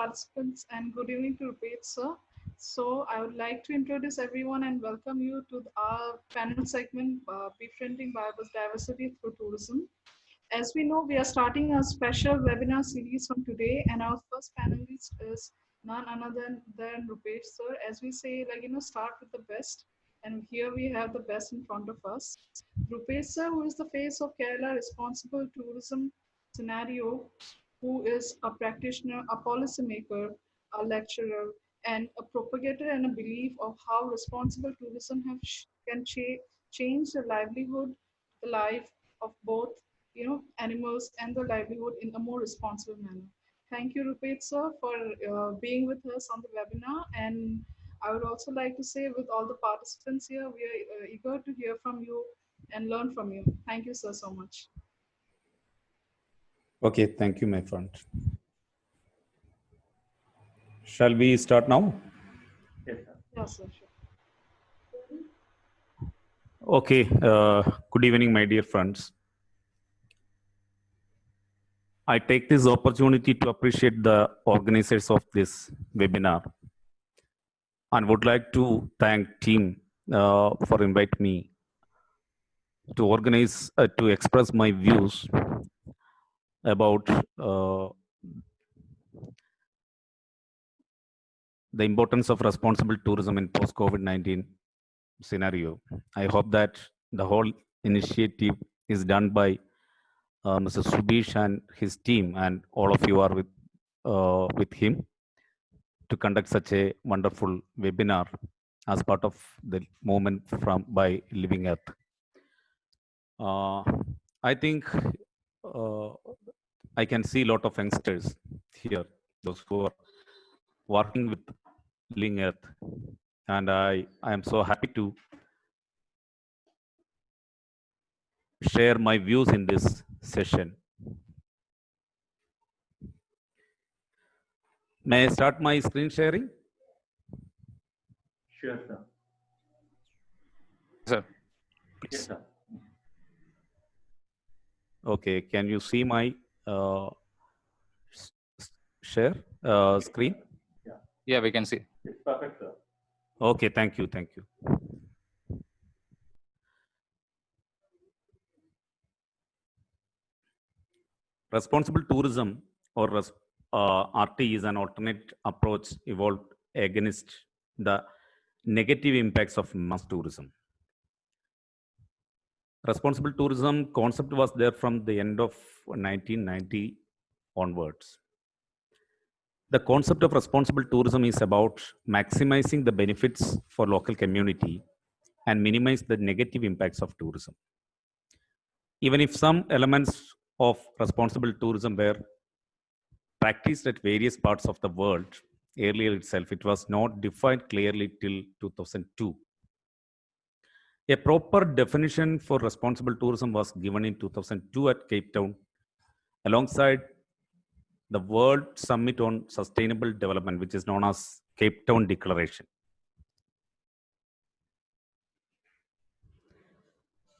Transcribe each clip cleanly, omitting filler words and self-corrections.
participants, and good evening to Rupet, sir. So, I would like to introduce everyone and welcome you to our panel segment, Befriending Biodiversity through Tourism. As we know, we are starting a special webinar series from today, and our first panelist is none other than Rupesh, sir. As we say, start with the best, and here we have the best in front of us. Rupesh, sir, who is the face of Kerala Responsible Tourism Scenario, who is a practitioner, a policymaker, a lecturer, and a propagator and a belief of how responsible tourism can change the livelihood, the life of both animals and the livelihood in a more responsible manner. Thank you, Rupet sir, for being with us on the webinar. And I would also like to say, with all the participants here, we are eager to hear from you and learn from you. Thank you, sir, so much. Okay, thank you, my friend. Shall we start now? Yes, sir. Yes, sir, sure. Okay, good evening, my dear friends. I take this opportunity to appreciate the organizers of this webinar and would like to thank team for inviting me to organize, to express my views about the importance of responsible tourism in post-COVID-19 scenario. I hope that the whole initiative is done by Mr. Subish and his team, and all of you are with him to conduct such a wonderful webinar as part of the movement from by Living Earth. I think I can see a lot of youngsters here, those who are working with Living Earth, and I am so happy to share my views in this session. May I start my screen sharing? Sure, sir. Sir, please. Yes, sir. Okay, can you see my share screen? Yeah, we can see. It's perfect, sir. Okay, thank you, thank you. Responsible tourism, or RT, is an alternate approach evolved against the negative impacts of mass tourism. Responsible tourism concept was there from the end of 1990 onwards. The concept of responsible tourism is about maximizing the benefits for local community and minimize the negative impacts of tourism. Even if some elements of responsible tourism were practiced at various parts of the world earlier itself, it was not defined clearly till 2002. A proper definition for responsible tourism was given in 2002 at Cape Town, alongside the World Summit on Sustainable Development, which is known as Cape Town Declaration.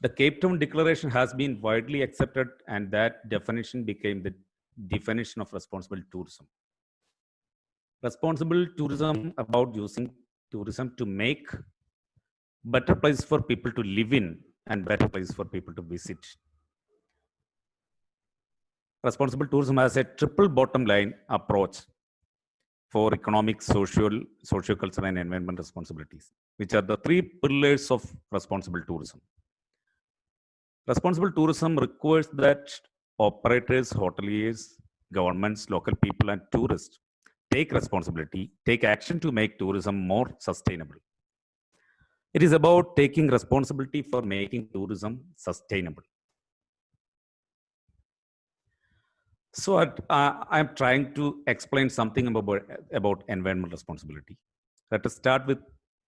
The Cape Town Declaration has been widely accepted, and that definition became the definition of responsible tourism. Responsible tourism about using tourism to make better place for people to live in and better place for people to visit. Responsible tourism has a triple bottom line approach for economic, social, socio-cultural, and environmental responsibilities, which are the three pillars of responsible tourism. Responsible tourism requires that operators, hoteliers, governments, local people, and tourists take responsibility, take action to make tourism more sustainable. It is about taking responsibility for making tourism sustainable. So I'm trying to explain something about environmental responsibility. Let us start with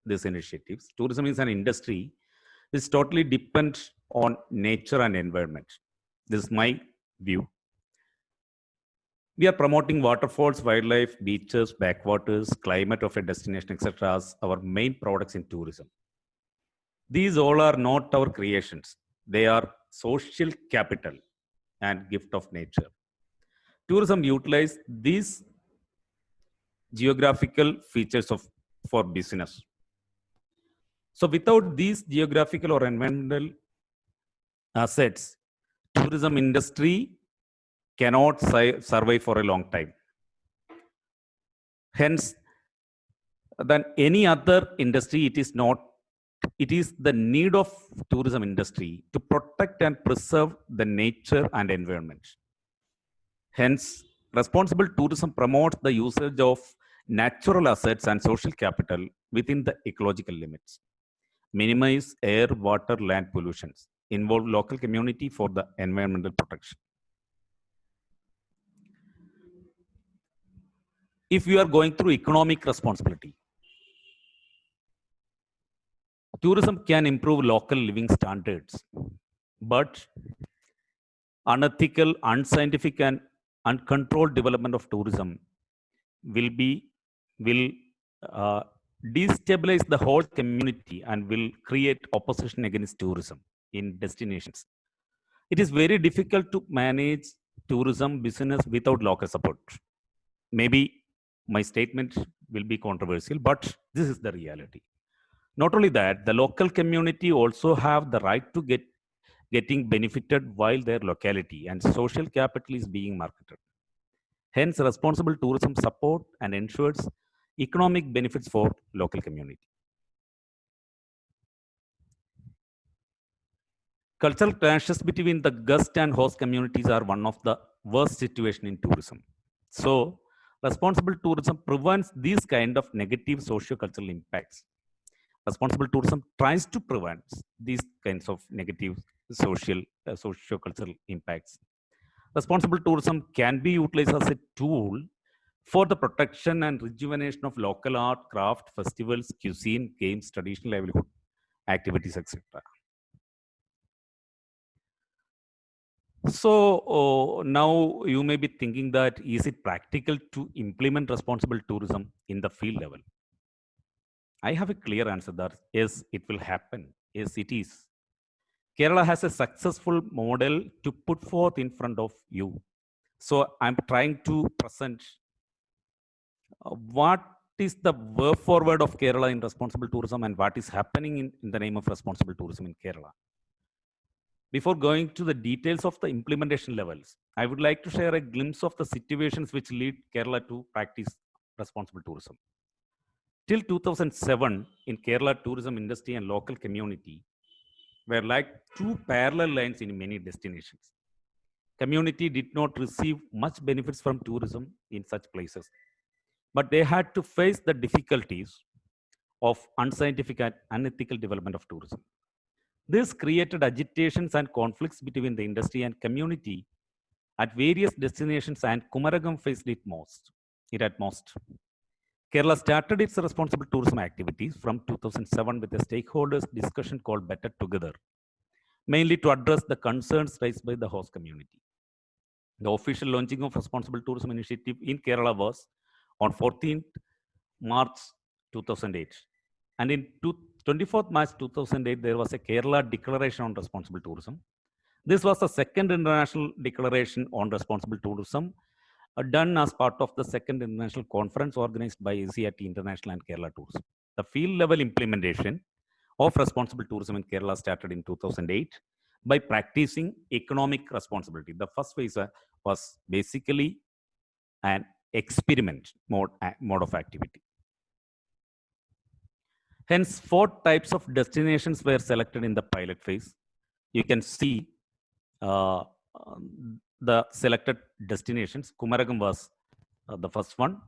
these initiatives. Tourism is an industry which totally depends on nature and environment. This is my view. We are promoting waterfalls, wildlife, beaches, backwaters, climate of a destination, etc. as our main products in tourism. These all are not our creations. They are social capital and gift of nature. Tourism utilizes these geographical features for business. So without these geographical or environmental assets, tourism industry cannot survive for a long time. Hence, than any other industry, it is the need of tourism industry to protect and preserve the nature and environment. Hence, responsible tourism promotes the usage of natural assets and social capital within the ecological limits, minimize air, water, land pollutions, involve local community for the environmental protection. If you are going through economic responsibility, tourism can improve local living standards, but unethical, unscientific, and uncontrolled development of tourism will destabilize the whole community and will create opposition against tourism in destinations. It is very difficult to manage tourism business without local support. Maybe my statement will be controversial, but this is the reality. Not only that, the local community also have the right to getting benefited while their locality and social capital is being marketed. Hence, responsible tourism support and ensures economic benefits for local community. Cultural clashes between the guest and host communities are one of the worst situation in tourism. So, responsible tourism prevents these kind of negative socio-cultural impacts. Responsible tourism tries to prevent these kinds of negative socio-cultural impacts. Responsible tourism can be utilized as a tool for the protection and rejuvenation of local art, craft, festivals, cuisine, games, traditional livelihood, activities, etc. So now you may be thinking that is it practical to implement responsible tourism in the field level? I have a clear answer that yes, it will happen. Yes, it is. Kerala has a successful model to put forth in front of you. So I'm trying to present what is the way forward of Kerala in responsible tourism and what is happening in the name of responsible tourism in Kerala. Before going to the details of the implementation levels, I would like to share a glimpse of the situations which lead Kerala to practice responsible tourism. Till 2007, in Kerala, tourism industry and local community were like two parallel lines in many destinations. Community did not receive much benefits from tourism in such places, but they had to face the difficulties of unscientific and unethical development of tourism. This created agitations and conflicts between the industry and community at various destinations, and Kumaragam faced it at most. Kerala started its responsible tourism activities from 2007 with a stakeholders discussion called Better Together, mainly to address the concerns raised by the host community. The official launching of responsible tourism initiative in Kerala was on 14th March 2008. And in 24th March 2008, there was a Kerala Declaration on Responsible Tourism. This was the second international declaration on responsible tourism done as part of the second international conference organized by ACIT International and Kerala Tourism. The field level implementation of responsible tourism in Kerala started in 2008 by practicing economic responsibility. The first phase was basically an experiment mode of activity. Hence, 4 types of destinations were selected in the pilot phase. You can see the selected destinations. Kumaragam was the first one.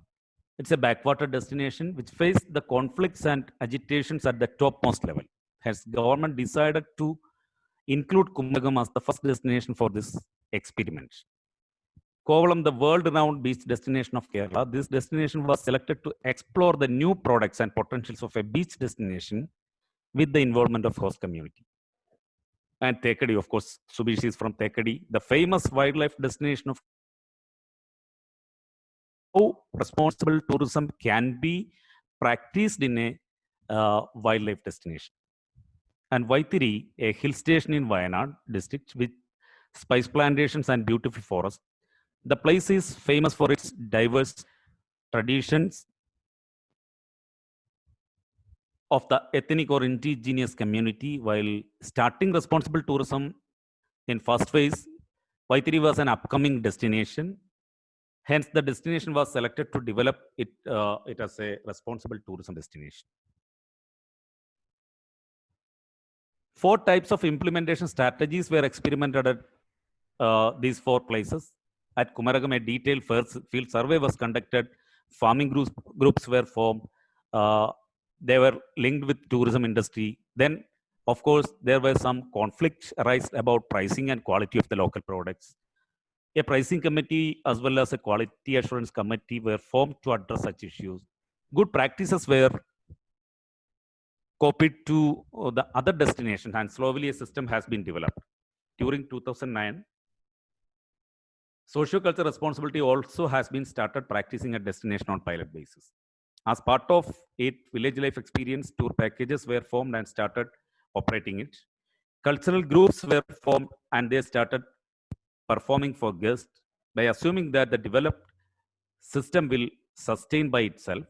It's a backwater destination which faced the conflicts and agitations at the topmost level. Hence, government decided to include Kumaragam as the first destination for this experiment. Kovalam, the world-renowned beach destination of Kerala, this destination was selected to explore the new products and potentials of a beach destination with the involvement of host community. And Thekadi, of course, Subish is from Thekadi, the famous wildlife destination of how responsible tourism can be practiced in a wildlife destination. And Vaitiri, a hill station in Wayanad district with spice plantations and beautiful forests. The place is famous for its diverse traditions of the ethnic or indigenous community. While starting responsible tourism in first phase, Vaitiri was an upcoming destination. Hence, the destination was selected to develop it as a responsible tourism destination. 4 types of implementation strategies were experimented at these 4 places. At Kumaragam, a detailed field survey was conducted. Farming groups were formed. They were linked with tourism industry. Then, of course, there were some conflicts arise about pricing and quality of the local products. A pricing committee as well as a quality assurance committee were formed to address such issues. Good practices were copied to the other destinations, and slowly a system has been developed. During 2009, socio-cultural responsibility also has been started practicing at destination on pilot basis. As part of it, village life experience tour packages were formed and started operating it. Cultural groups were formed and they started performing for guests. By assuming that the developed system will sustain by itself,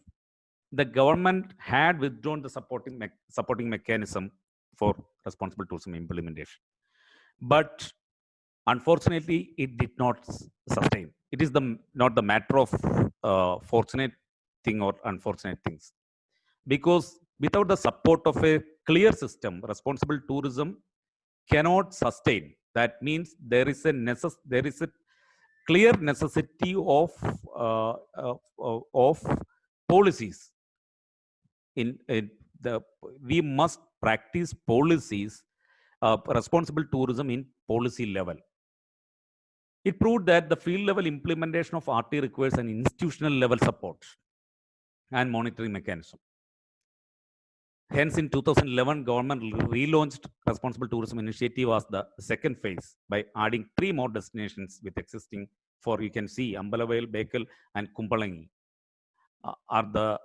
the government had withdrawn the supporting mechanism for responsible tourism implementation. But unfortunately, it did not sustain. It is not the matter of fortunate thing or unfortunate things. Because without the support of a clear system, responsible tourism cannot sustain. That means there is a clear necessity of policies. We must practice policies, responsible tourism in policy level. It proved that the field level implementation of RT requires an institutional level support and monitoring mechanism. Hence, in 2011, government relaunched Responsible Tourism Initiative as the second phase by adding 3 more destinations with existing 4. You can see Ambalavel, Bekal, and Kumpalangi are the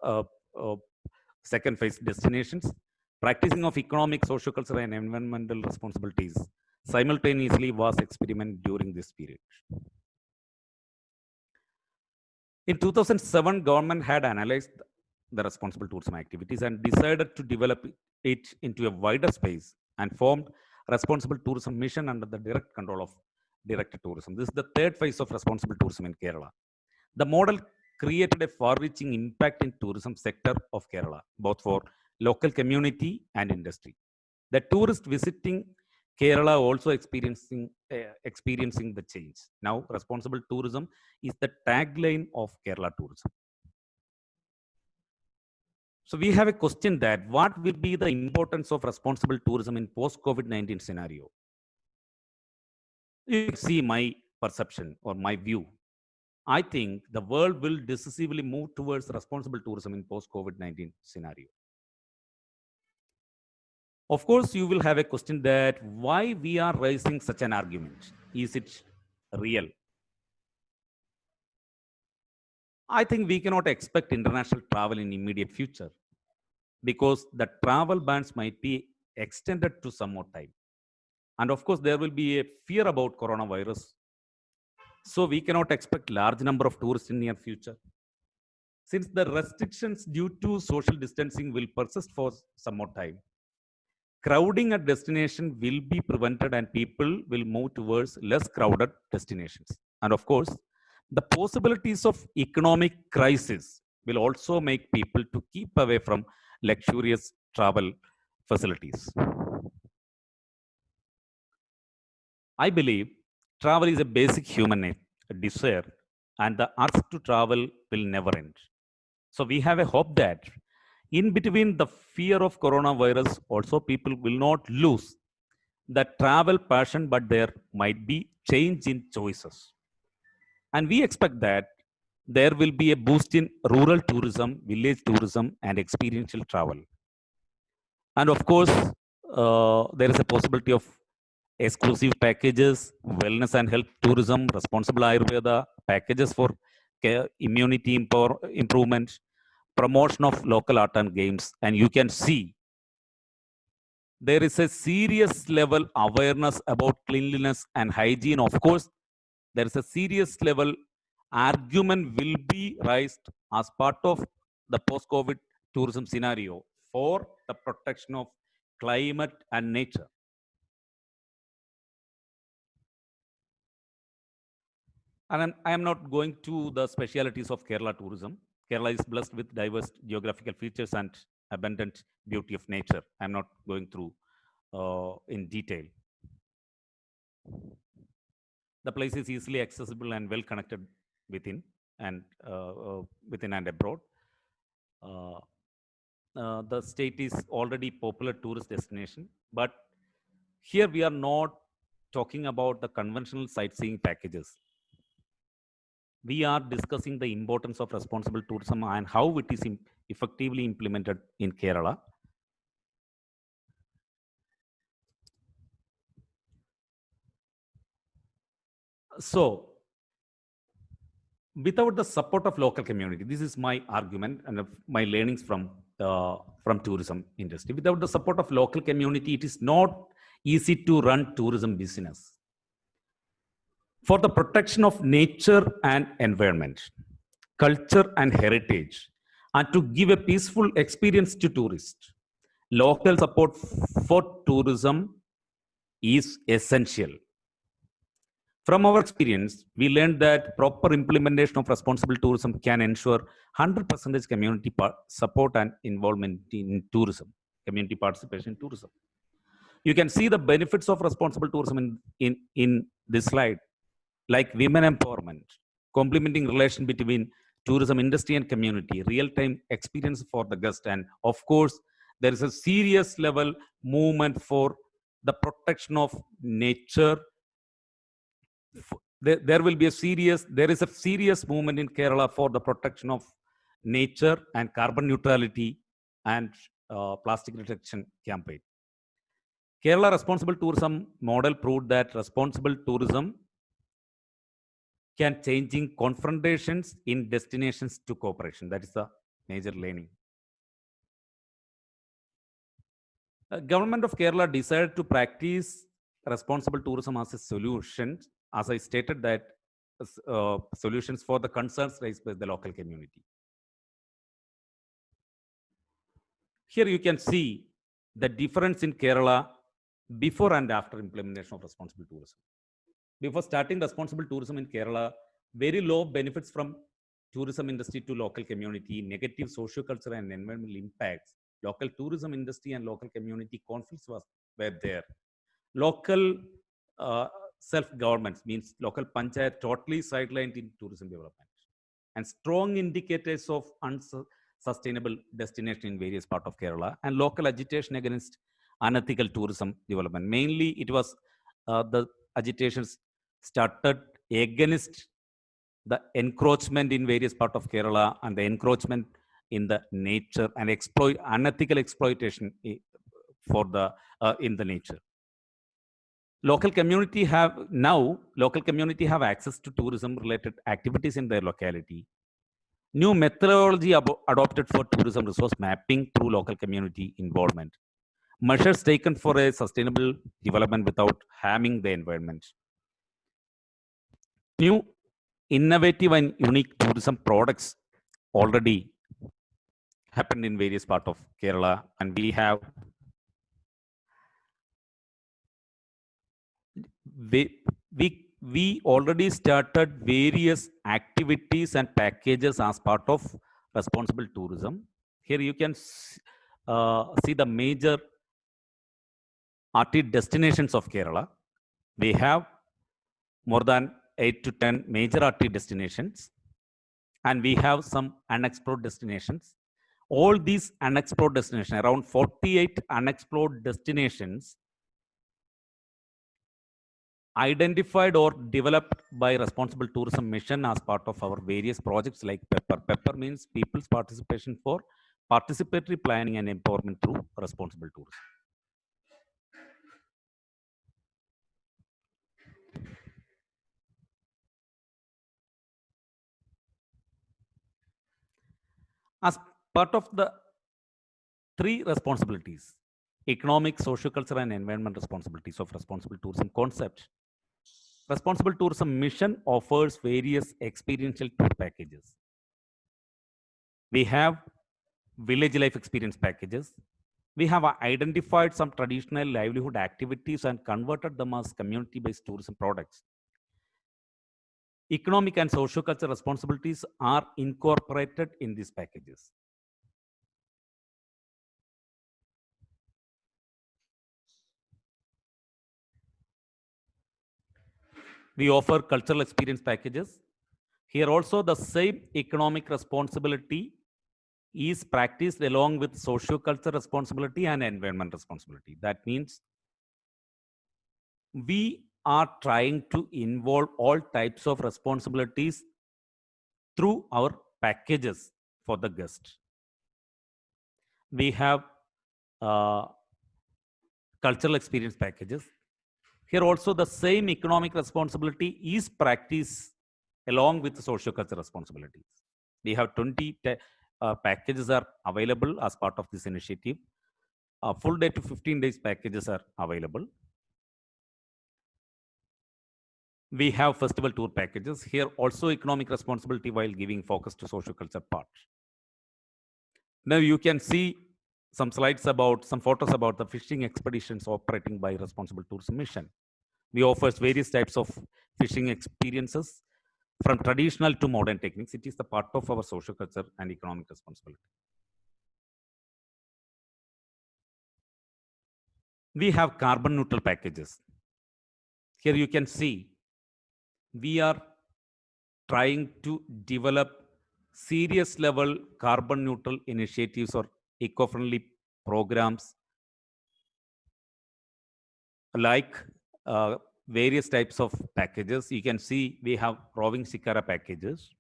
second phase destinations. Practicing of economic, social, cultural, and environmental responsibilities simultaneously was experimented during this period. In 2007, government had analyzed the responsible tourism activities and decided to develop it into a wider space and formed responsible tourism mission under the direct control of directed tourism. This is the 3rd phase of responsible tourism in Kerala. The model created a far-reaching impact in tourism sector of Kerala, both for local community and industry. The tourist visiting Kerala also experiencing the change. Now, responsible tourism is the tagline of Kerala tourism. So we have a question that what will be the importance of responsible tourism in post-COVID-19 scenario? You see my perception or my view. I think the world will decisively move towards responsible tourism in post-COVID-19 scenario. Of course, you will have a question that why we are raising such an argument? Is it real? I think we cannot expect international travel in immediate future because the travel bans might be extended to some more time. And of course, there will be a fear about coronavirus. So we cannot expect large number of tourists in near future. Since the restrictions due to social distancing will persist for some more time, crowding at destination will be prevented and people will move towards less crowded destinations. And of course, the possibilities of economic crisis will also make people to keep away from luxurious travel facilities. I believe travel is a basic human desire and the urge to travel will never end. So we have a hope that in between the fear of coronavirus, also people will not lose the travel passion, but there might be change in choices. And we expect that there will be a boost in rural tourism, village tourism, and experiential travel. And of course, there is a possibility of exclusive packages, wellness and health tourism, responsible Ayurveda, packages for immunity improvement, promotion of local art and games. And you can see there is a serious level awareness about cleanliness and hygiene. Of course, there is a serious level argument will be raised as part of the post-COVID tourism scenario for the protection of climate and nature. And I am not going to the specialities of Kerala tourism. Kerala is blessed with diverse geographical features and abundant beauty of nature. I'm not going through in detail. The place is easily accessible and well connected within and abroad. The state is already popular tourist destination, but here we are not talking about the conventional sightseeing packages. We are discussing the importance of responsible tourism and how it is effectively implemented in Kerala. So, without the support of local community, this is my argument and my learnings from tourism industry. Without the support of local community, it is not easy to run tourism business. For the protection of nature and environment, culture and heritage, and to give a peaceful experience to tourists, local support for tourism is essential. From our experience, we learned that proper implementation of responsible tourism can ensure 100% community support and involvement in tourism, community participation in tourism. You can see the benefits of responsible tourism in this slide, like women empowerment, complementing relation between tourism industry and community, real-time experience for the guest, and of course, there is a serious level movement for the protection of nature. There is a serious movement in Kerala for the protection of nature and carbon neutrality and plastic reduction campaign. Kerala responsible tourism model proved that responsible tourism can changing confrontations in destinations to cooperation. That is the major learning. Government of Kerala decided to practice responsible tourism as a solution, as I stated that solutions for the concerns raised by the local community. Here you can see the difference in Kerala before and after implementation of responsible tourism. Before starting responsible tourism in Kerala, very low benefits from tourism industry to local community, negative socio-cultural and environmental impacts, local tourism industry and local community conflicts were there. Local self-governments, means local panchayat, totally sidelined in tourism development, and strong indicators of unsustainable destination in various parts of Kerala, and local agitation against unethical tourism development. Mainly, it was the agitations started against the encroachment in various parts of Kerala and the encroachment in the nature and unethical exploitation for the in the nature. Local community have access to tourism related activities in their locality. New methodology adopted for tourism resource mapping through local community involvement. Measures taken for a sustainable development without harming the environment. New innovative and unique tourism products already happened in various parts of Kerala, and we already started various activities and packages as part of responsible tourism. Here you can see the major RT destinations of Kerala. We have more than 8 to 10 major RT destinations, and we have some unexplored destinations. All these unexplored destinations, around 48 unexplored destinations, identified or developed by responsible tourism mission as part of our various projects like PEPPER. PEPPER means people's participation for participatory planning and empowerment through responsible tourism. As part of the 3 responsibilities, economic, social, cultural, and environment responsibilities of responsible tourism concept, responsible tourism mission offers various experiential tour packages. We have village life experience packages. We have identified some traditional livelihood activities and converted them as community-based tourism products. Economic and socio-cultural responsibilities are incorporated in these packages. We offer cultural experience packages. Here also the same economic responsibility is practiced along with socio-cultural responsibility and environment responsibility. That means we are trying to involve all types of responsibilities through our packages for the guest. We have cultural experience packages. Here also the same economic responsibility is practiced along with the socio-cultural responsibilities. We have 20 packages are available as part of this initiative. Full day to 15 days packages are available. We have festival tour packages. Here also economic responsibility while giving focus to social culture part. Now you can see some slides about, some photos about the fishing expeditions operating by Responsible Tourism Mission. We offer various types of fishing experiences from traditional to modern techniques. It is the part of our social culture and economic responsibility. We have carbon neutral packages. Here you can see we are trying to develop serious level carbon neutral initiatives or eco-friendly programs like various types of packages. You can see we have rowing shikara packages.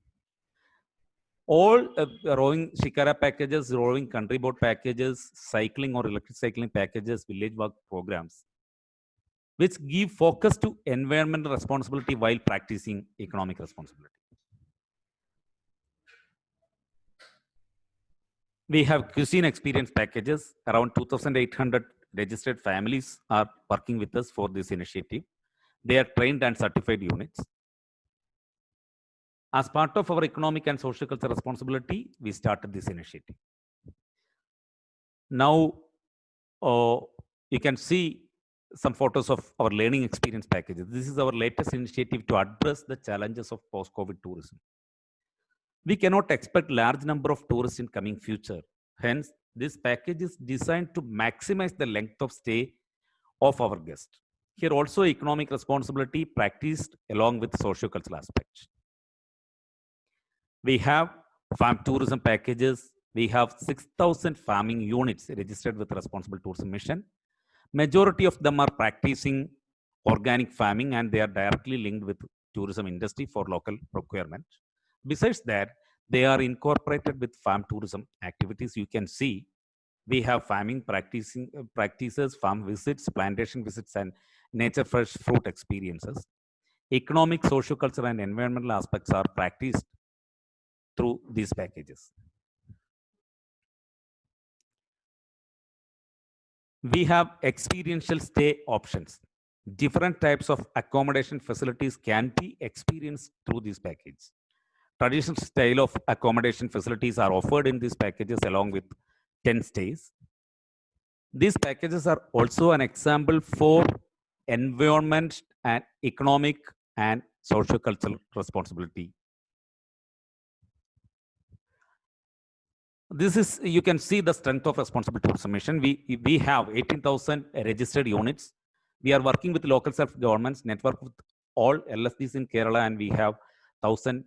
All rowing shikara packages, rowing country boat packages, cycling or electric cycling packages, village work programs, which give focus to environmental responsibility while practicing economic responsibility. We have cuisine experience packages. Around 2,800 registered families are working with us for this initiative. They are trained and certified units. As part of our economic and social cultural responsibility, we started this initiative. Now, you can see some photos of our learning experience packages. This is our latest initiative to address the challenges of post-COVID tourism. We cannot expect large number of tourists in coming future. Hence, this package is designed to maximize the length of stay of our guests. Here also economic responsibility practiced along with socio-cultural aspects. We have farm tourism packages. We have 6,000 farming units registered with Responsible Tourism Mission. Majority of them are practicing organic farming and they are directly linked with tourism industry for local procurement. Besides that, they are incorporated with farm tourism activities. You can see we have farming practices, farm visits, plantation visits, and nature fresh fruit experiences. Economic, social, cultural, and environmental aspects are practiced through these packages. We have experiential stay options. Different types of accommodation facilities can be experienced through this package. Traditional style of accommodation facilities are offered in these packages along with 10 stays. These packages are also an example for environment and economic and socio-cultural responsibility. This is, you can see the strength of Responsible Tourism Mission. We have 18,000 registered units. We are working with local self-governments, network with all LSDs in Kerala, and we have 1,000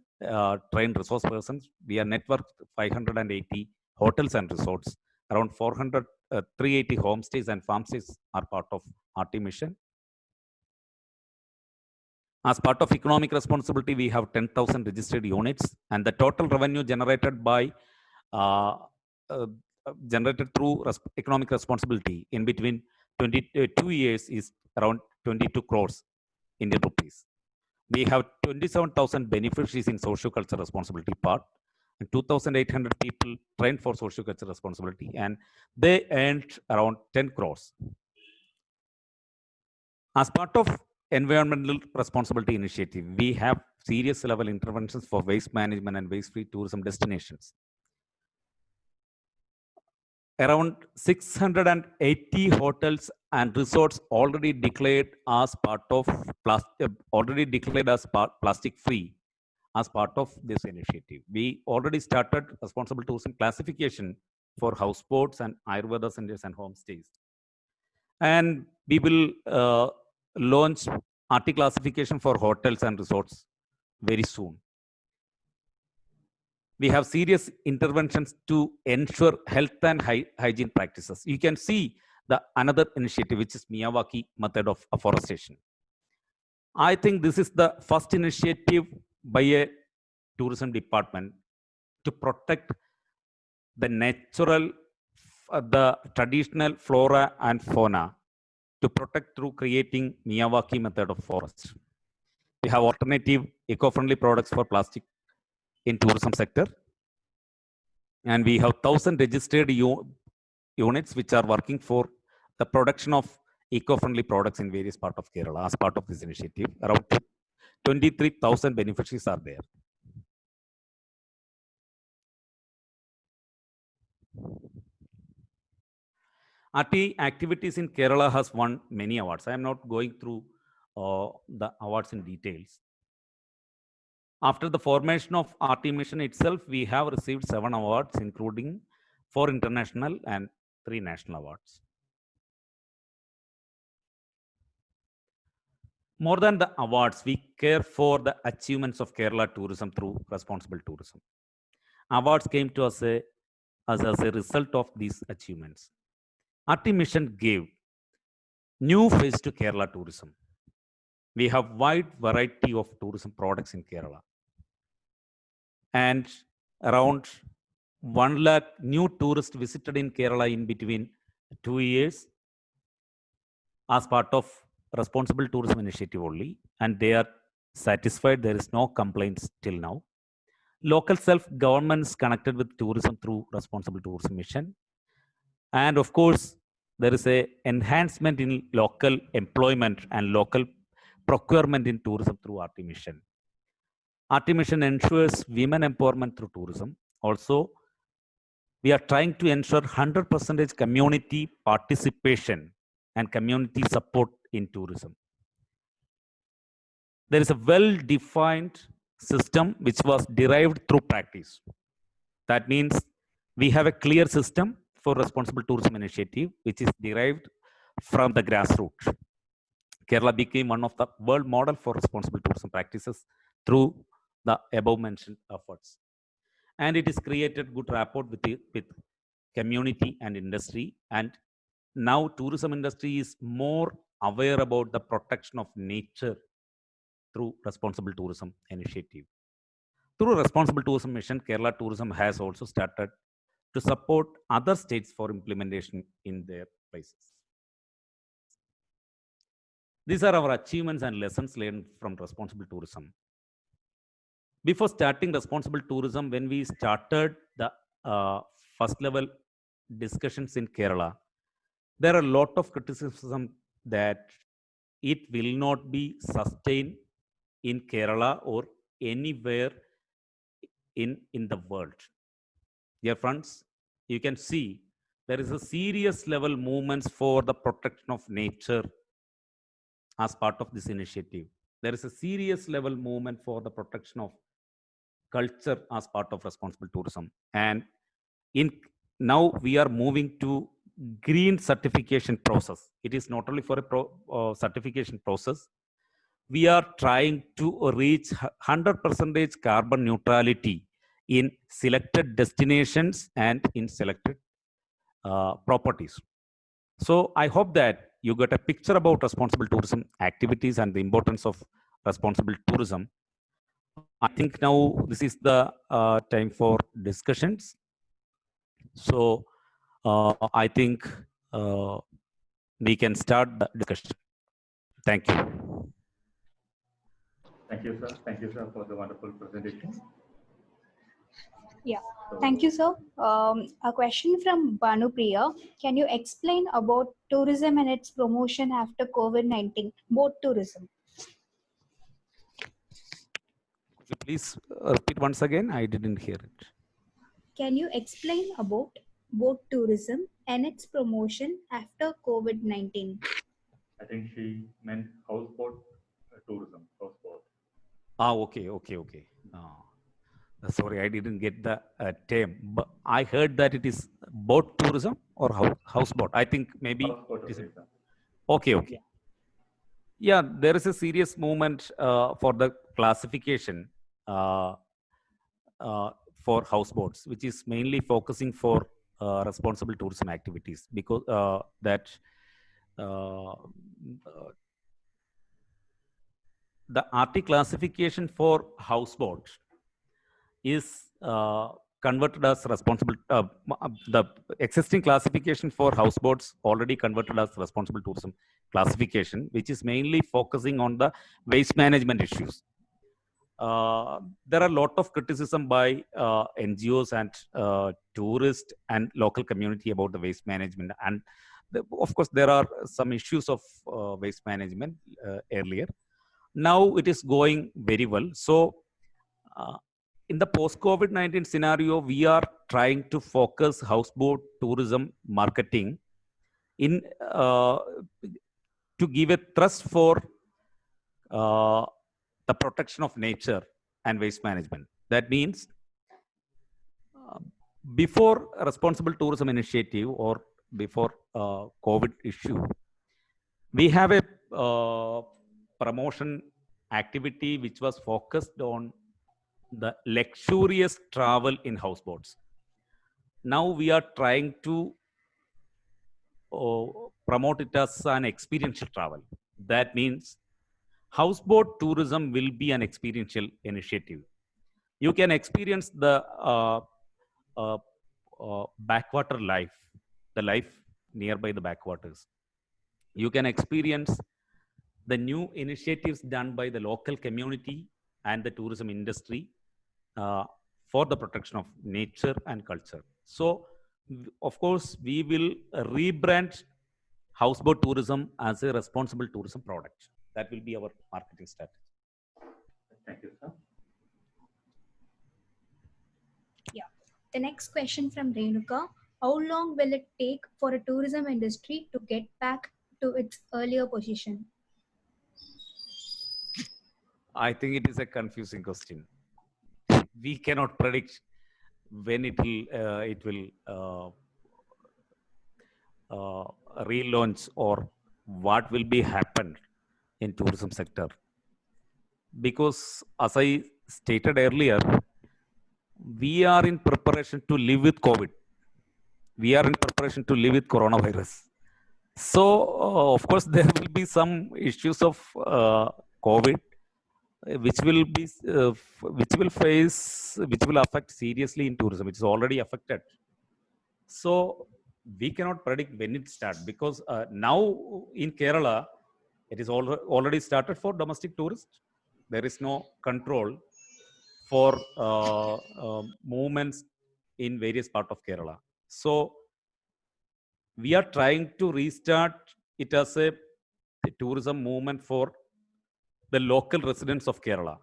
trained resource persons. We are networked 580 hotels and resorts. Around 380 homestays and farmstays are part of RT mission. As part of economic responsibility, we have 10,000 registered units, and the total revenue generated by generated through economic responsibility in between 22 years is around 22 crores Indian rupees. We have 27,000 beneficiaries in socio-cultural responsibility part, and 2,800 people trained for socio-cultural responsibility, and they earned around 10 crores. As part of environmental responsibility initiative, we have serious level interventions for waste management and waste-free tourism destinations. around 680 hotels and resorts already declared as part of plastic free as part of this initiative. We already started responsible tourism classification for houseboats and Ayurveda centers and homestays. And we will launch RT classification for hotels and resorts very soon. We have serious interventions to ensure health and hygiene practices. You can see the another initiative, which is Miyawaki method of afforestation. I think this is the first initiative by a tourism department to protect the natural, the traditional flora and fauna, to protect through creating Miyawaki method of forest. We have alternative eco-friendly products for plastic in tourism sector. And we have 1,000 registered units which are working for the production of eco-friendly products in various parts of Kerala as part of this initiative. Around 23,000 beneficiaries are there. RT activities in Kerala has won many awards. I am not going through the awards in details. After the formation of RT Mission itself, we have received 7 awards, including 4 international and 3 national awards. More than the awards, we care for the achievements of Kerala tourism through responsible tourism. Awards came to us as a result of these achievements. RT Mission gave new face to Kerala tourism. We have wide variety of tourism products in Kerala. And around 1 lakh new tourists visited in Kerala in between 2 years as part of responsible tourism initiative only, and they are satisfied. There is no complaints till now. Local self-governments connected with tourism through responsible tourism mission. And of course, there is a enhancement in local employment and local procurement in tourism through RT Mission. RT Mission ensures women empowerment through tourism. Also, we are trying to ensure 100% community participation and community support in tourism. There is a well-defined system which was derived through practice. That means we have a clear system for responsible tourism initiative, which is derived from the grassroots. Kerala became one of the world model for responsible tourism practices through the above mentioned efforts. And it is created good rapport with community and industry. And now tourism industry is more aware about the protection of nature through responsible tourism initiative. Through responsible tourism mission, Kerala tourism has also started to support other states for implementation in their places. These are our achievements and lessons learned from responsible tourism. Before starting responsible tourism, when we started the first level discussions in Kerala, there are a lot of criticism that it will not be sustained in Kerala or anywhere in the world. Dear friends, you can see there is a serious level movements for the protection of nature as part of this initiative. There is a serious level movement for the protection of culture as part of responsible tourism. And now we are moving to green certification process. It is not only for a certification process. We are trying to reach 100% carbon neutrality in selected destinations and in selected properties. So I hope that you get a picture about responsible tourism activities and the importance of responsible tourism. I think now this is the time for discussions. So I think we can start the discussion. Thank you. Thank you, sir. Thank you, sir, for the wonderful presentation. Yeah, thank you, sir. A question from Bhanupriya. Can you explain about tourism and its promotion after COVID-19, boat tourism? Could you please repeat once again? I didn't hear it. Can you explain about boat tourism and its promotion after COVID-19? I think she meant houseboat tourism, houseboat. Okay. Sorry, I didn't get the term, but I heard that it is boat tourism or houseboat. I think maybe Houseboat it is. tourism. Okay. Yeah, there is a serious movement for the classification uh, uh, for houseboats, which is mainly focusing for responsible tourism activities, because that uh, the RT classification for houseboat is converted as responsible. The existing classification for houseboats already converted as responsible tourism classification, which is mainly focusing on the waste management issues. There are a lot of criticism by NGOs and tourists and local community about the waste management. And of course, there are some issues of waste management earlier. Now it is going very well. So uh, in the post-COVID-19 scenario, we are trying to focus houseboat tourism marketing in to give a thrust for uh, the protection of nature and waste management. That means uh, before a responsible tourism initiative or before COVID issue, we have a promotion activity which was focused on the luxurious travel in houseboats. Now we are trying to uh, promote it as an experiential travel. That means houseboat tourism will be an experiential initiative. You can experience the uh, backwater life, the life nearby the backwaters. You can experience the new initiatives done by the local community and the tourism industry uh, for the protection of nature and culture. So, of course, we will rebrand houseboat tourism as a responsible tourism product. That will be our marketing strategy. Thank you, sir. Yeah. The next question from Renuka. How long will it take for a tourism industry to get back to its earlier position? I think it is a confusing question. We cannot predict when it will relaunch or what will be happened in tourism sector, because as I stated earlier, we are in preparation to live with COVID. We are in preparation to live with coronavirus. So of course there will be some issues of COVID which will face, which will affect seriously in tourism. It's already affected. So we cannot predict when it starts, because now in Kerala it is already started for domestic tourists. There is no control for movements in various part of Kerala. So we are trying to restart it as a tourism movement for the local residents of Kerala.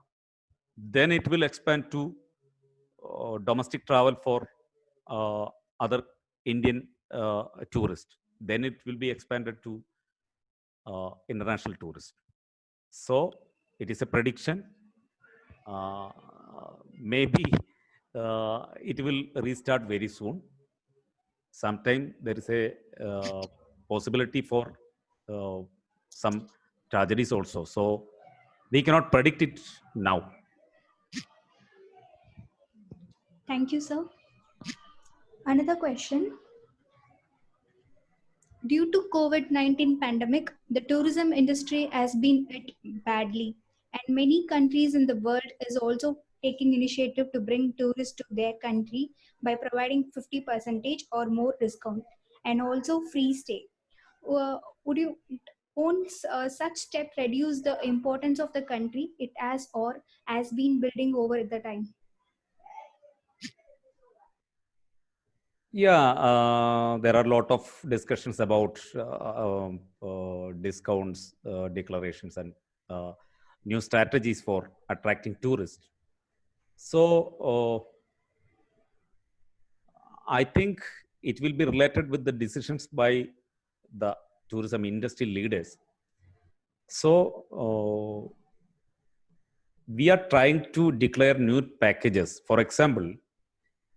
Then it will expand to domestic travel for other Indian tourists. Then it will be expanded to international tourists. So it is a prediction. Maybe it will restart very soon. Sometime there is a possibility for uh, some tragedies also. So we cannot predict it now. Thank you, sir. Another question. Due to COVID-19 pandemic, the tourism industry has been hit badly, and many countries in the world is also taking initiative to bring tourists to their country by providing 50% or more discount and also free stay. Would you own such step reduce the importance of the country it has or has been building over the time? Yeah, there are a lot of discussions about discounts, declarations, and new strategies for attracting tourists. So I think it will be related with the decisions by the tourism industry leaders. So we are trying to declare new packages. For example,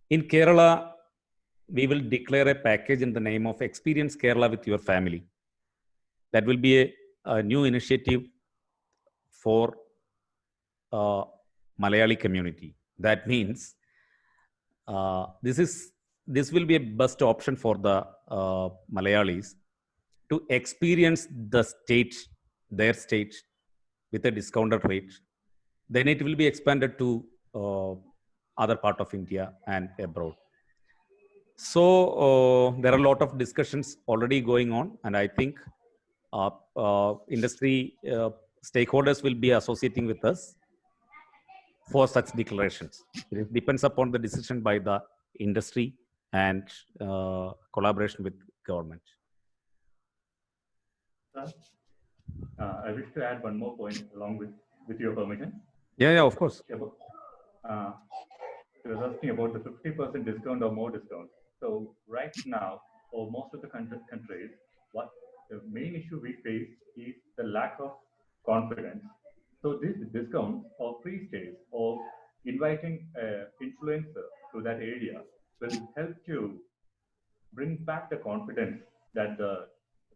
in Kerala, we will declare a package in the name of Experience Kerala with Your Family. That will be a new initiative for Malayali community. That means this will be a best option for the Malayalis to experience their state with a discounted rate. Then it will be expanded to other part of India and abroad. So there are a lot of discussions already going on, and I think industry stakeholders will be associating with us for such declarations. It depends upon the decision by the industry and collaboration with government. Sir, I wish to add one more point along with your permission. Yeah, of course. You were asking about the 50% discount or more discount. So right now, for most of the countries, what the main issue we face is the lack of confidence. So this discount or free stays or inviting an influencer to that area will help to bring back the confidence that the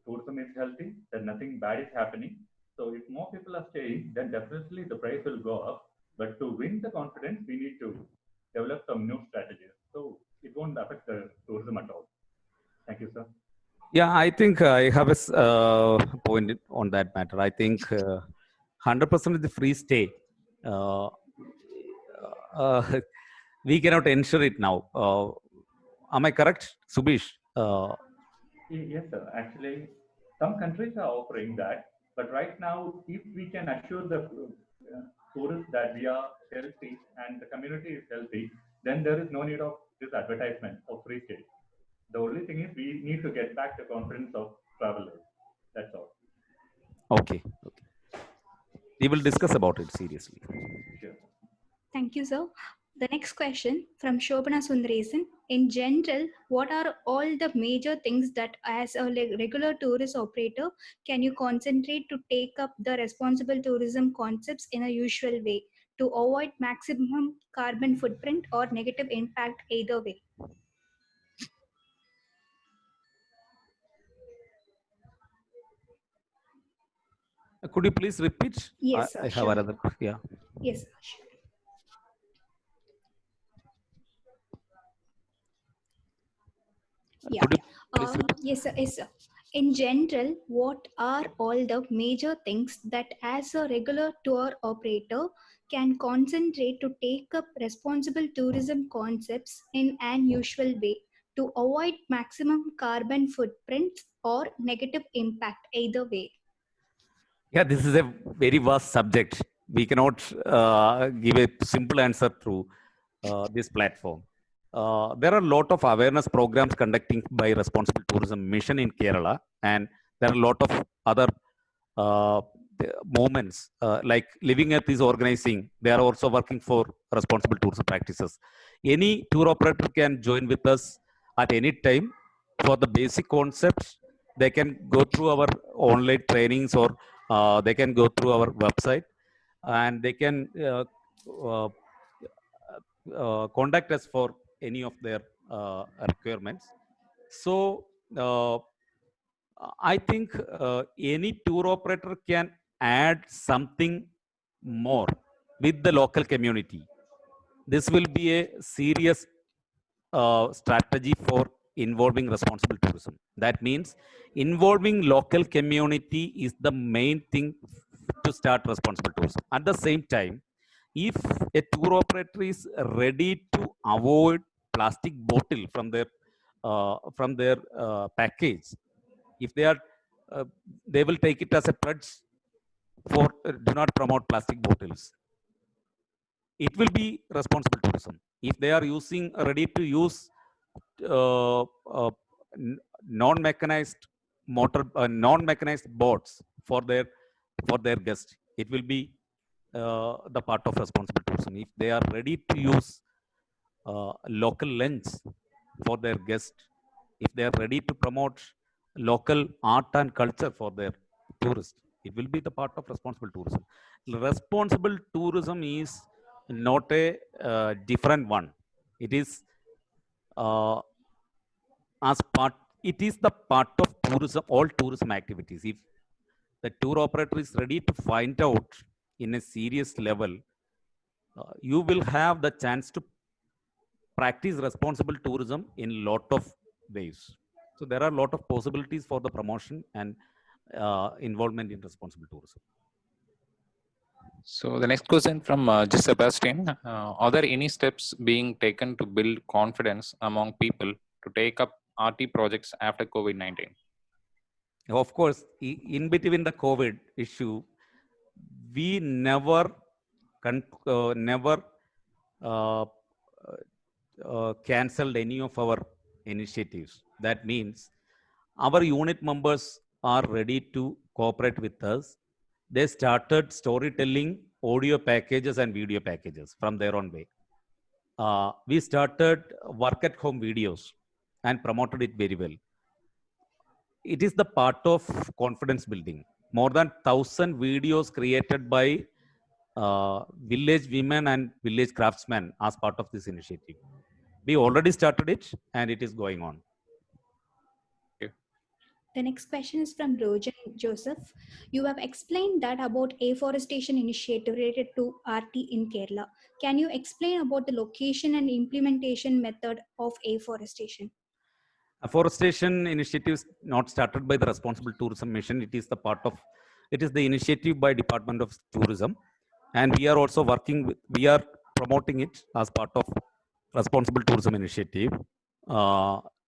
tourism is healthy, that nothing bad is happening. So if more people are staying, then definitely the price will go up. But to win the confidence, we need to develop some new strategies. So it won't affect the tourism at all. Thank you, sir. Yeah, I think I have a point on that matter. I think 100% of the free stay, we cannot ensure it now. Am I correct, Subish? Yes, sir. Actually, some countries are offering that. But right now, if we can assure the tourists that we are healthy and the community is healthy, then there is no need of this advertisement of free stay. The only thing is we need to get back the confidence of travelers. That's all. Okay. We will discuss about it seriously. Sure. Thank you, sir. The next question from Shobana Sundaresan. In general, what are all the major things that as a regular tourist operator can you concentrate to take up the responsible tourism concepts in a usual way to avoid maximum carbon footprint or negative impact either way? Could you please repeat? Yes, sir. I have Sure. another question. Yeah. Yes, sir. Sure. Yeah. Could you please repeat? Yes, sir. Yes, sir. In general, what are all the major things that as a regular tour operator can concentrate to take up responsible tourism concepts in an usual way to avoid maximum carbon footprints or negative impact either way? Yeah, this is a very vast subject. We cannot give a simple answer through this platform. There are a lot of awareness programs conducting by Responsible Tourism Mission in Kerala, and there are a lot of other uh, movements like Living Earth is organizing. They are also working for responsible tourism practices. Any tour operator can join with us at any time for the basic concepts. They can go through our online trainings or they can go through our website and they can uh, contact us for any of their requirements. So I think any tour operator can add something more with the local community. This will be a serious strategy for involving responsible tourism. That means involving local community is the main thing to start responsible tourism. At the same time, if a tour operator is ready to avoid plastic bottle from their package, if they are they will take it as a pledge for do not promote plastic bottles, it will be responsible tourism. If they are using ready to use uh, uh, non-mechanized non-mechanized boats for their guests, it will be the part of responsible tourism. If they are ready to use local lens for their guests, if they are ready to promote local art and culture for their tourists, it will be the part of responsible tourism. Responsible tourism is not a different one. It is uh, as part. It is the part of tourism, all tourism activities. If the tour operator is ready to find out in a serious level, you will have the chance to practice responsible tourism in lot of ways. So there are a lot of possibilities for the promotion and involvement in responsible tourism. So the next question from Sebastian. Are there any steps being taken to build confidence among people to take up RT projects after COVID-19? Of course, in between the COVID issue, we never uh, cancelled any of our initiatives. That means our unit members are ready to cooperate with us. They started storytelling audio packages and video packages from their own way. We started work at home videos and promoted it very well. It is the part of confidence building. More than 1,000 videos created by village women and village craftsmen as part of this initiative. We already started it and it is going on. The next question is from Rojan Joseph. You have explained that about afforestation initiative related to RT in Kerala. Can you explain about the location and implementation method of afforestation? Afforestation initiative is not started by the Responsible Tourism Mission. It is the initiative by Department of Tourism, and we are also we are promoting it as part of Responsible Tourism Initiative.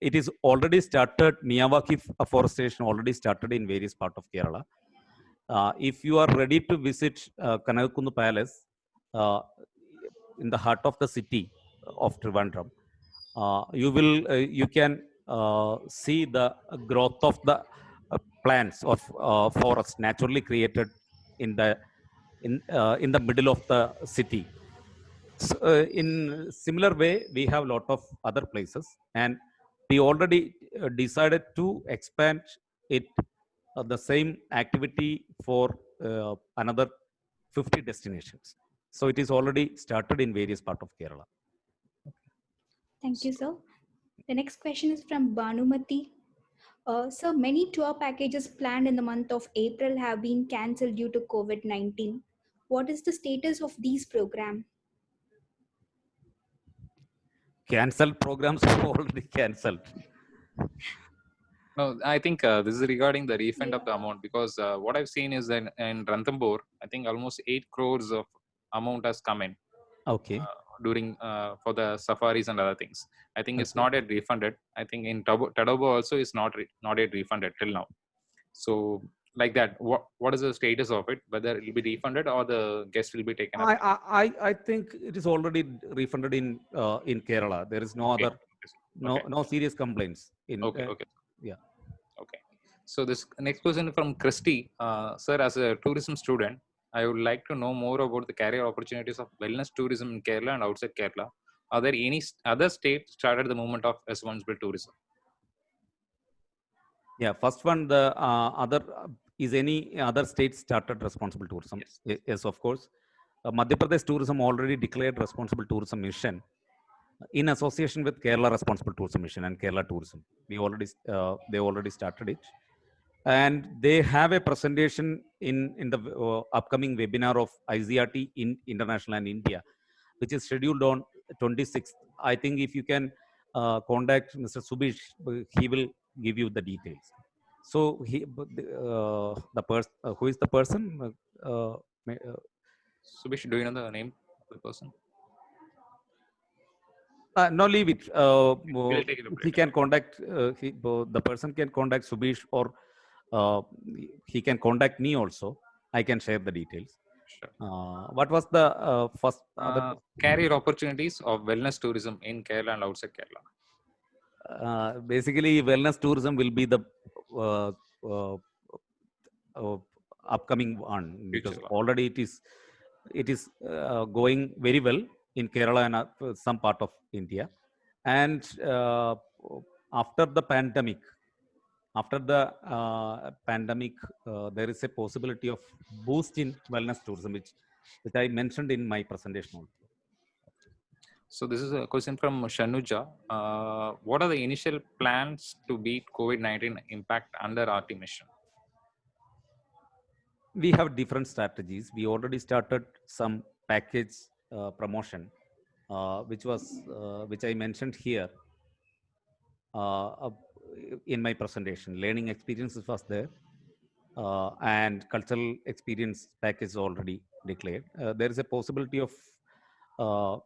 It is already started. Miyawaki afforestation already started in various parts of Kerala. If you are ready to visit Kanakunnu Palace in the heart of the city of Trivandrum, you can see the growth of the plants of forest naturally created in the middle of the city. So, in similar way, we have a lot of other places, and we already decided to expand it, the same activity for another 50 destinations. So it is already started in various parts of Kerala. Thank you, sir. The next question is from Banumati. So many tour packages planned in the month of April have been cancelled due to COVID-19. What is the status of these programs? Cancelled programs are already cancelled. No, I think this is regarding the refund of the amount, because what I've seen is that in Ranthambore, I think almost 8 crores of amount has come in Okay. during for the safaris and other things. I think it's not yet refunded. I think in Tadobo also is not yet refunded till now. So like that, what is the status of it? Whether it will be refunded or the guest will be taken up? I think it is already refunded in Kerala. There is no Okay. other no serious complaints in Okay. yeah. Okay. So this next question from Christy. Sir, as a tourism student, I would like to know more about the career opportunities of wellness tourism in Kerala and outside Kerala. Are there any other states started the movement of responsible tourism? Yeah, first one, the other is any other state started responsible tourism? Yes. Yes, of course. Madhya Pradesh Tourism already declared responsible tourism mission in association with Kerala Responsible Tourism Mission and Kerala Tourism. They already started it, and they have a presentation in the upcoming webinar of ICRT in International and India, which is scheduled on 26th. I think if you can contact Mr. Subish, he will give you the details. So the person who is the person? Subish, do you know the name of the person? No, leave it. We'll take it up He later. can contact. The person can contact Subish, or he can contact me also. I can share the details. Sure. What was the first? Career opportunities of wellness tourism in Kerala and outside Kerala. Basically, wellness tourism will be the uh, uh, upcoming one, because Future one. already it is going very well in Kerala and some part of India, and after the pandemic, there is a possibility of boost in wellness tourism, which I mentioned in my presentation also. So this is a question from Shanuja. What are the initial plans to beat COVID-19 impact under RT mission? We have different strategies. We already started some package promotion, which I mentioned here uh, in my presentation. Learning experiences was there, and cultural experience package already declared. There is a possibility of uh,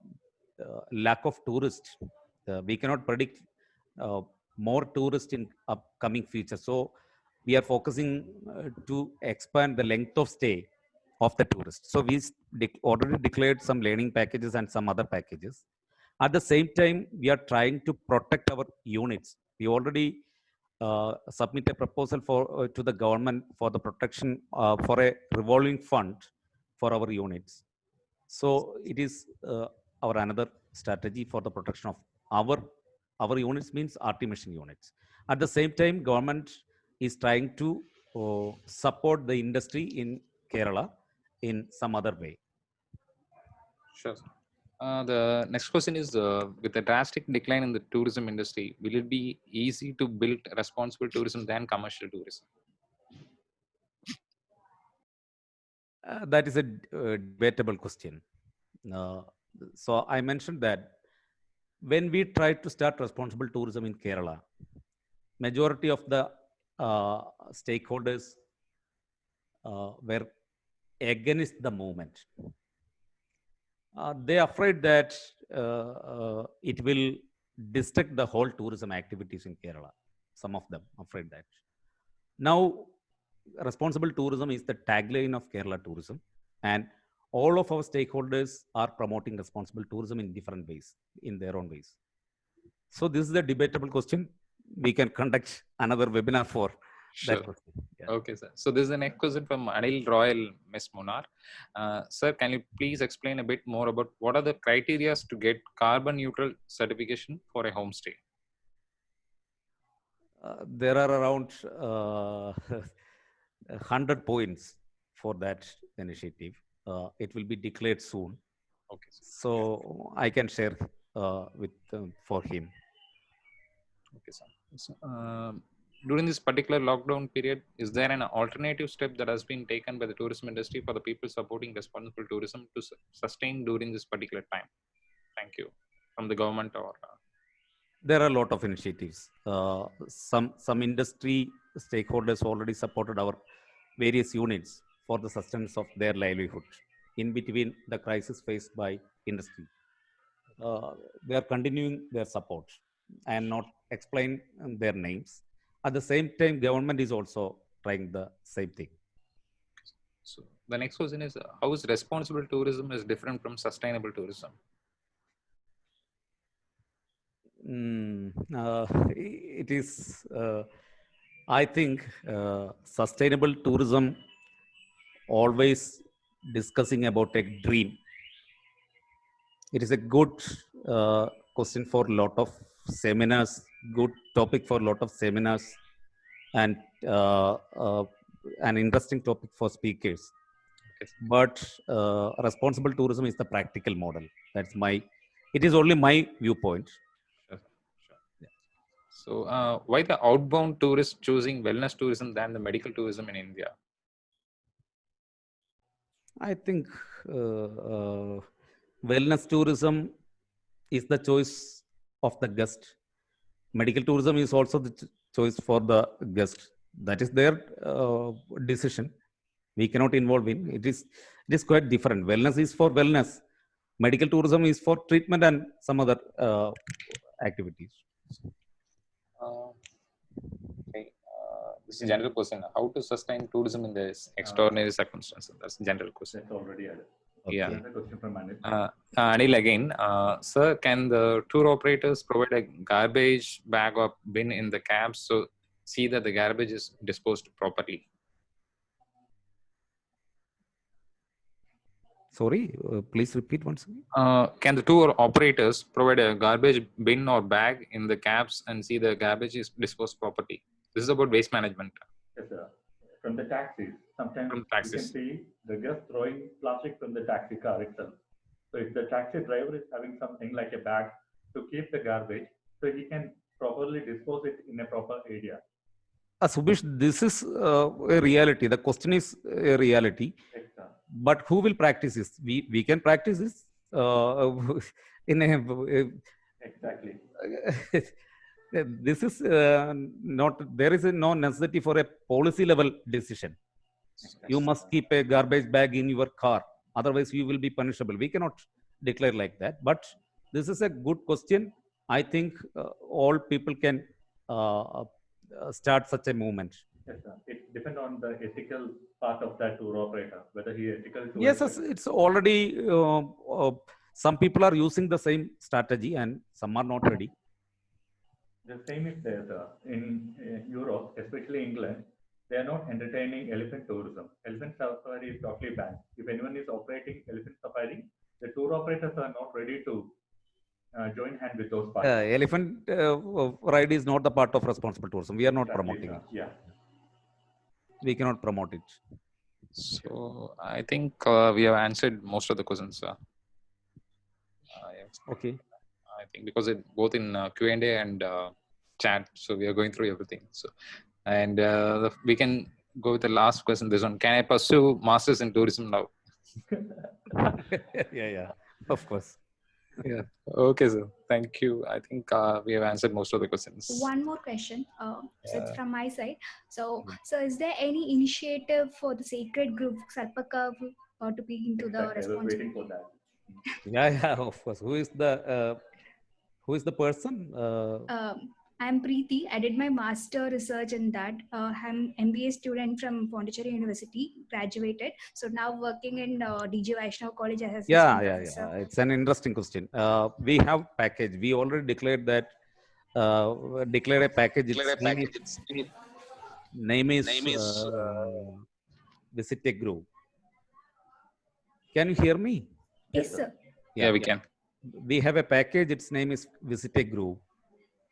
lack of tourists. We cannot predict uh, more tourists in upcoming future. So we are focusing to expand the length of stay of the tourists. So we already declared some learning packages and some other packages. At the same time, we are trying to protect our units. We already submit a proposal to the government for the protection for a revolving fund for our units. So it is our another strategy for the protection of our units, means RT mission units. At the same time, government is trying to support the industry in Kerala in some other way. Sure. The next question is, with a drastic decline in the tourism industry, will it be easy to build responsible tourism than commercial tourism? That is a debatable question. Uh, so I mentioned that when we tried to start responsible tourism in Kerala, majority of the stakeholders were against the movement. They are afraid that it will distract the whole tourism activities in Kerala. Some of them afraid that. Now, responsible tourism is the tagline of Kerala tourism, and all of our stakeholders are promoting responsible tourism in different ways, in their own ways. So this is a debatable question. We can conduct another webinar for Sure. that question. Yeah. Okay, sir. So this is the next question from Anil Royal, Miss Munar. Sir, can you please explain a bit more about what are the criteria to get carbon neutral certification for a homestay? There are around 100 points for that initiative. It will be declared soon. Okay, sir. So I can share with for him. Okay, sir. So, during this particular lockdown period, is there an alternative step that has been taken by the tourism industry for the people supporting responsible tourism to sustain during this particular time? Thank you. From the government or? There are a lot of initiatives. Some industry stakeholders already supported our various units for the sustenance of their livelihood in between the crisis faced by industry. They are continuing their support and not explain their names. At the same time, government is also trying the same thing. So the next question is, how is responsible tourism is different from sustainable tourism? It is, I think, sustainable tourism always discussing about a dream. It is a good question for a lot of seminars, good topic for a lot of seminars, and an interesting topic for speakers. Okay. But responsible tourism is the practical model. It is only my viewpoint. Sure. Yeah. So why the outbound tourist choosing wellness tourism than the medical tourism in India? I think wellness tourism is the choice of the guest. Medical tourism is also the choice for the guest. That is their decision. We cannot involve in. It is quite different. Wellness is for wellness. Medical tourism is for treatment and some other activities. Okay. This is a general question. How to sustain tourism in this extraordinary circumstances? That's a general question. That's already added. Okay. Yeah. Another question from Anil. Anil again, sir, can the tour operators provide a garbage bag or bin in the cabs so see that the garbage is disposed properly? Sorry, please repeat once again. Can the tour operators provide a garbage bin or bag in the cabs and see the garbage is disposed properly? This is about waste management Yes, sir. From the taxis, sometimes from you can taxis. see the guests throwing plastic from the taxi car itself. So if the taxi driver is having something like a bag to keep the garbage, so he can properly dispose it in a proper area. Subish, this is a reality. The question is a reality. Yes, sir. But who will practice this? We can practice this in a Exactly. this is not, there is no necessity for a policy level decision. You must keep a garbage bag in your car, otherwise you will be punishable. We cannot declare like that, but this is a good question. I think all people can start such a movement. Yes, sir. It depends on the ethical part of that tour operator, whether he is ethical to Yes, it's already some people are using the same strategy and some are not ready. The same is there, sir. In Europe, especially England, they are not entertaining elephant tourism. Elephant safari is totally banned. If anyone is operating elephant safari, the tour operators are not ready to join hand with those parties. Elephant ride is not the part of responsible tourism. We are not Exactly, promoting sir. it. Yeah. We cannot promote it. So I think we have answered most of the questions. Okay. I think because it both in Q&A and chat, so we are going through everything. So, and we can go with the last question. This one: can I pursue masters in tourism now? Yeah, of course. Yeah. Okay, sir. Thank you. I think we have answered most of the questions. One more question. So it's from my side. So, Yeah. so is there any initiative for the sacred group Sarpaka to be into the Exactly. I was waiting for responsibility? that. Yeah, of course. Who is the person? I'm Preeti. I did my master research in that. I'm MBA student from Pondicherry University, graduated. So now working in DG Vaishnav College as Yeah. assistant professor. It's an interesting question. We have package. We already declared that. Declared a package. Its name is Visit a Group. Can you hear me? Yes, sir. Yeah, we can. We have a package. Its name is Visit a Group.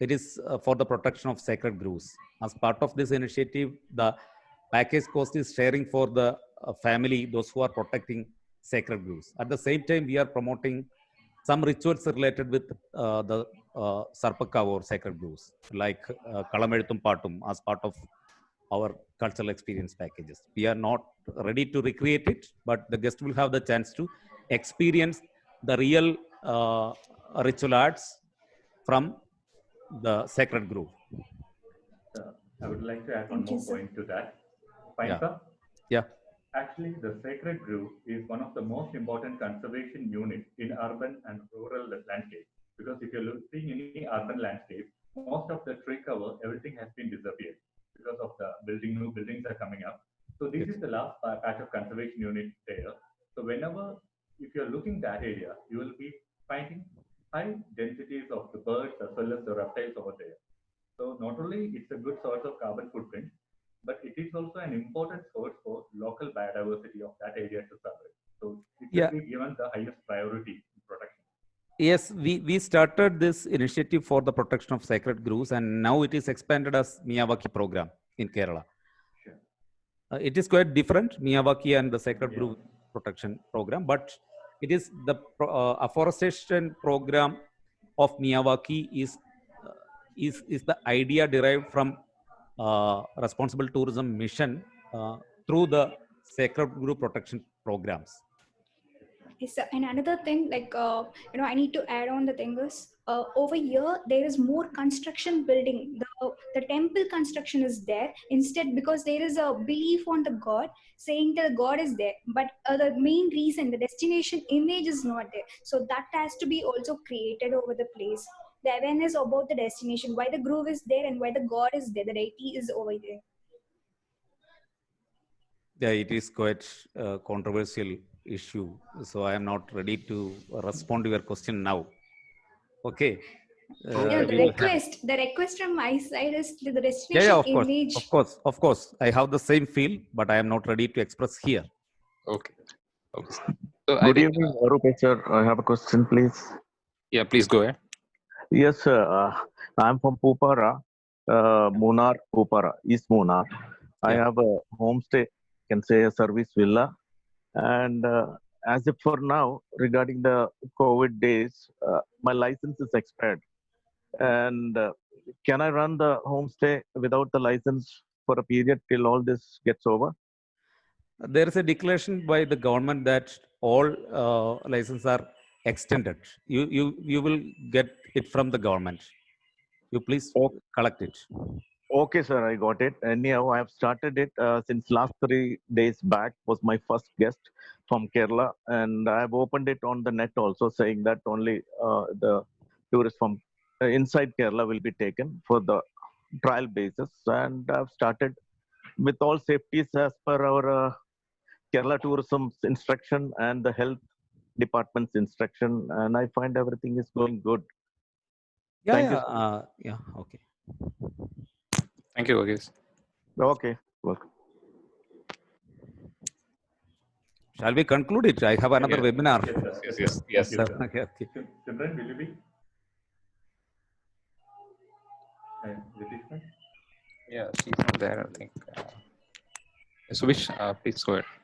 It is for the protection of sacred groves. As part of this initiative, the package cost is sharing for the family, those who are protecting sacred groves. At the same time, we are promoting some rituals related with the Sarpaka or sacred groves, like Kalamelthum Patum, as part of our cultural experience packages. We are not ready to recreate it, but the guest will have the chance to experience the real ritual arts from the sacred grove. I would like to add one Thank you, more sir. point to that. Fine, Yeah. sir? Yeah. Actually, the sacred grove is one of the most important conservation units in urban and rural landscape. Because if you're looking in any urban landscape, most of the tree cover, everything has been disappeared because of the new buildings are coming up. So this is the last patch of conservation unit there. So whenever, if you're looking that area, you will be finding high densities of the birds as well as the reptiles over there. So not only it's a good source of carbon footprint, but it is also an important source for local biodiversity of that area to survive. So it should be given the highest priority in protection. Yes, we started this initiative for the protection of sacred groves, and now it is expanded as Miyawaki program in Kerala. Sure. It is quite different, Miyawaki and the sacred grove protection program, but it is the afforestation program of Miyawaki is the idea derived from responsible tourism mission through the sacred grove protection programs. Yes, sir. And another thing, like, I need to add on the thing is, over here, there is more construction building. The temple construction is there instead because there is a belief on the God saying that the God is there. But the main reason, the destination image is not there. So that has to be also created over the place. The awareness about the destination, why the grove is there and why the God is there, the deity is over there. Yeah, it is quite a controversial issue. So I am not ready to respond to your question now. Okay. The request from my side is the destination image. Of course. I have the same feel, but I am not ready to express here. Okay. So I Good think, evening, Rupesh sir. I have a question, please. yeah, please go ahead. Yes, sir. I'm from Pupara, Munnar, Pupara, East Munnar. I Yeah. have a homestay, can say a service villa. And as of for now, regarding the COVID days, my license is expired. And can I run the homestay without the license for a period till all this gets over? There is a declaration by the government that all licenses are extended. You will get it from the government. You please collect it. Okay, sir, I got it. Anyhow, I have started it since last 3 days back. Was my first guest from Kerala, and I have opened it on the net also, saying that only the tourists from inside Kerala will be taken for the trial basis. And I've started with all safeties as per our Kerala Tourism's instruction and the health department's instruction, and I find everything is going good. Yeah, Thank you, yeah, sir. yeah. Okay. Thank you, Varghese. Okay, welcome. Shall we conclude it? I have another Yeah. webinar. Yes, sir. Yes, Sure. yes, yes. Thank you, So, sir. okay, okay. Simran, will you be? Ritesh, sir? Yeah, she's not there, I think. Subish, please go ahead.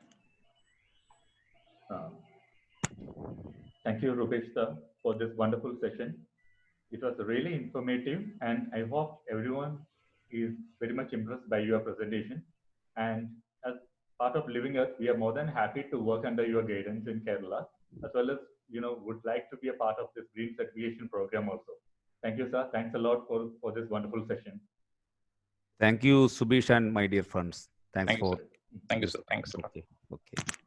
Um, Thank you, Rupesh sir, for this wonderful session. It was really informative, and I hope everyone is very much impressed by your presentation. And as part of Living Earth, we are more than happy to work under your guidance in Kerala, as well as would like to be a part of this green certification program also. Thank you, sir. Thanks a lot for this wonderful session. Thank you, Subish and my dear friends. Thanks Thank you, for sir. Thank you, this. sir. Thanks a lot. Okay. Okay.